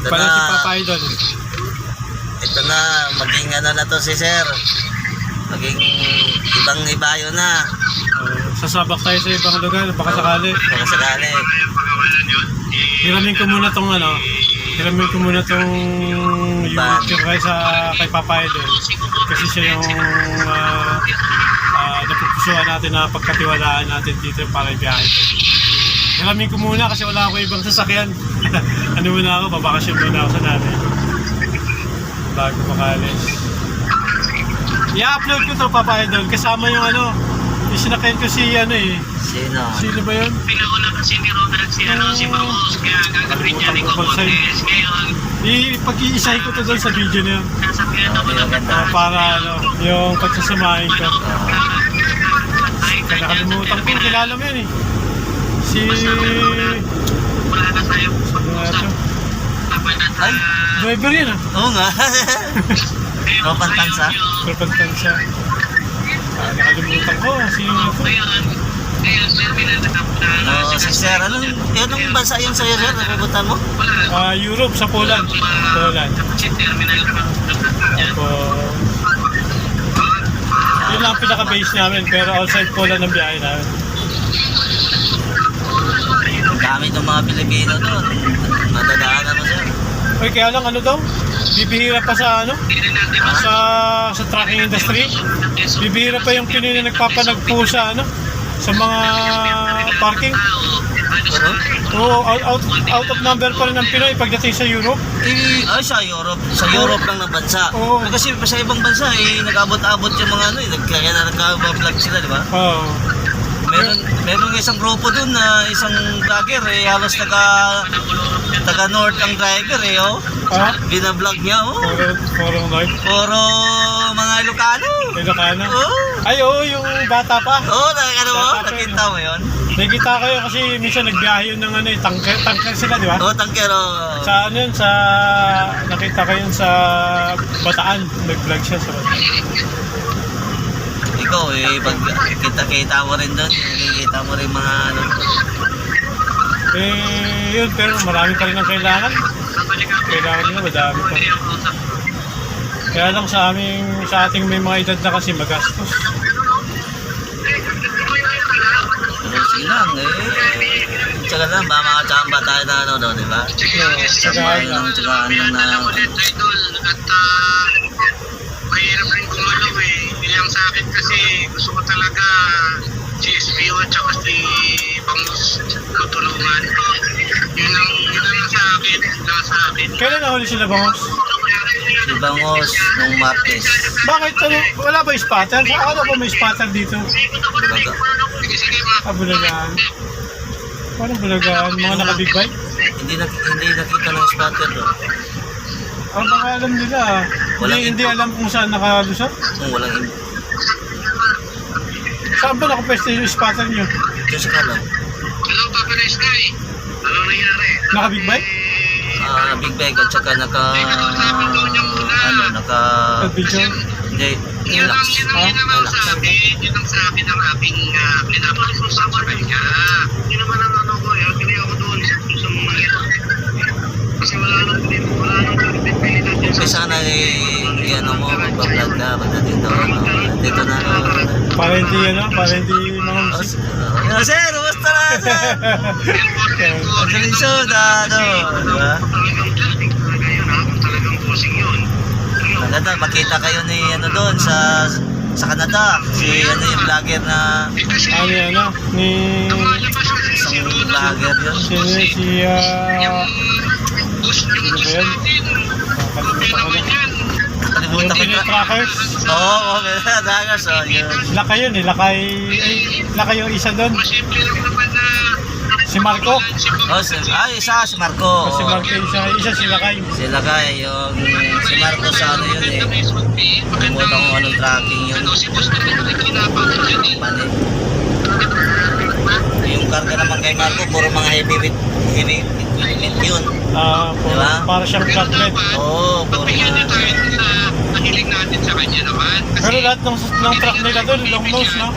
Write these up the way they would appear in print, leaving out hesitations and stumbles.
Ito Pala na, si Papa Idol. ito na, maging ano na to si Sir. Maging ibang ibayo na. Sasabak tayo sa ibang lugar, baka sakali. Baka sakali. Hiramin ko muna tong ano, hiramin ko muna tong YouTube kay Papa Idol. Kasi siya yung napupusuan natin na pagkatiwalaan natin dito para ibiyahe. Hiramin ko muna kasi wala ako ibang sasakyan. Ano muna ako, babakasyon muna ako sa nanay. Bago makalis. I-upload ko to Papa Idol kasama yung ano, yung sinakayan ko si ano eh. Sino? Sino ba yun? Pinauna kasi ni Ronald si Maus, kaya gagawin niya ni Comontes. Ngayon, Ipag-iisay ko to doon sa video na yun. sasakyan ako ng Para ano, yung pagsasamahin ko. Nakalimutan ko, kilala mo yun eh. Si... wala na tayong Ano tapos na Ay, driver yun ah. oo nga. Tropang tansa. Perpantansya. Nakalimutan ko, sino ito? Ngayon, terminal na kapunta. No, si Sir, anong bansa yung sa'yo, Sir? Nakubutan mo? Europe, sa Poland. Poland. Si terminal na kapunta. Opo. Yun lang ang pinaka-base namin, pero outside Poland ang biyahe namin. Dami ng mga Pilipino doon. Madadaanan mo, Sir. Uy, kaya lang ano daw? Bibihira pa sa ano? Sa trucking industry. Bibihira pa yung Pinoy na nagpapanagpo sa ano? Sa mga parking. Oo, out of number pa rin ng Pinoy pagdating sa Europe. Ay, sa Europe. Sa Europe lang na bansa. Oo. Kasi sa ibang bansa, nag-abot-abot yung mga ano, kaya na nagka-vlog sila, di ba? Oo. Meron isang grupo dun na isang vlogger halos taga north ang driver oh. Ha? Binablog niya oh. Forong live. Puro mga Ilocano. Ilocano. Oh. Ay, oo, yung bata pa. Oh, nakakano mo? Bata pa Nakita mo yun? Nakita ko yun kasi minsan nagbiyahe yun ng ano eh, tangker sila, di ba? Oh, tangkero. Sa ano yun, nakita ko yun sa Bataan, nag-vlog siya sa Bataan. Ikaw pag kita mo rin doon, nakikita mo rin mga ano. Yun, pero marami pa rin ang kailangan. Kailangan nila, madami pa. Kaya lang sa ating may mga edad na kasi magastos. Pero sige lang tsaka lang, ba mga tsamba tayo na ano doon, di ba? Tsagaan lang na mahirap rin gumalaw eh. Yung sa akin kasi gusto ko talaga si SBO at saka si Bangus tutulungan. Yun lang sa akin. Kailan nahuli sila, Bangos? si Bangos nung Martes. Bakit? Wala ba yung spotter? Akala ko may spotter dito. Bulaga. Bulagaan. Parang Bulagaan, mga naka-big bike? Hindi nakita ng spotter doon. Ang baka alam nila. Hindi alam kung saan nakalusot. Kung walang Saan ba nakapwesto yung spotter nyo? ito sa kalang. Hello, Papa Sky. Ano nangyari? Naka-big bike? Big bag at saka naka Nag-video? hindi, Yun relax. ang sa akin ang aking pinapalipos sa kanya. Yun naman ang ano ko, hindi ako doon sa mga ito. Kasi wala nang pinipilitan dyan Kasi sana ano mo, magpa-vlog ka pagdating doon. Dito na Para hindi mga musik. Sir, basta na sir. Pagkalisod, diba? Talagang posing yun. Maganda, makita kayo ni ano doon sa Canada. Si ano yung vlogger na Ni... isang vlogger yun. Si... Bus natin. Kalimutan ko na. Yung Kalimutan ko Pinoy na. Trackers. Oo, Dagas. Yun. Lakay yun eh. Lakay yung isa doon. Simple lang naman na Si Marco. Isa si Marco. Si Marco isa si Lakay. Sila kaya yung si Marco sa ano yun Kalimutan ko anong tracking yun. si Bus na rin ang kinapang yun eh. Mali. Yung karga naman kay Marco, puro mga heavy equipment yun. Diba? Para siyang flatbed. Oo, puro Pagbigyan niyo mga... tayo sa nahiling natin sa kanya naman. Pero lahat ng truck nila doon, long nose, no?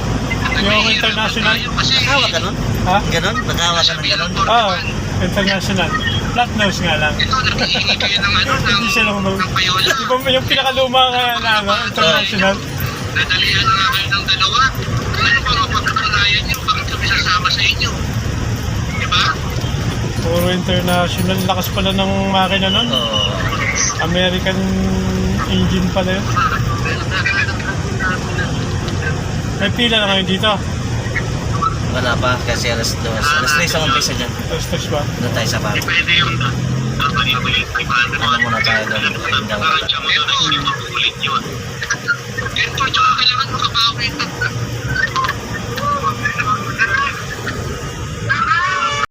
Yung international. Nakawa ka nun? Ha? Ganon? Nakawa ka ng ganon? Oo, international. Flat nose nga lang. Ito, naghihingi kayo ng ano, Hindi siya lang ng payola. Di ba yung pinakaluma nga na ano, international? Nadalihan na nga kayo ng dalawa. Ano ba mapapatunayan nyo? Bakit kami sasama sa inyo? Diba? Puro international. Lakas pala ng makina nun. Oo. American engine pala yun. May pila na ngayon dito. Wala pa kasi alas 2. Alas 3 ang umpisa dyan. Testos ba? Doon tayo sa park. Pwede yung Ano muna tayo doon? Tingnan mo. Ito, ulit yun. Ito, tsaka kailangan makabawi ito.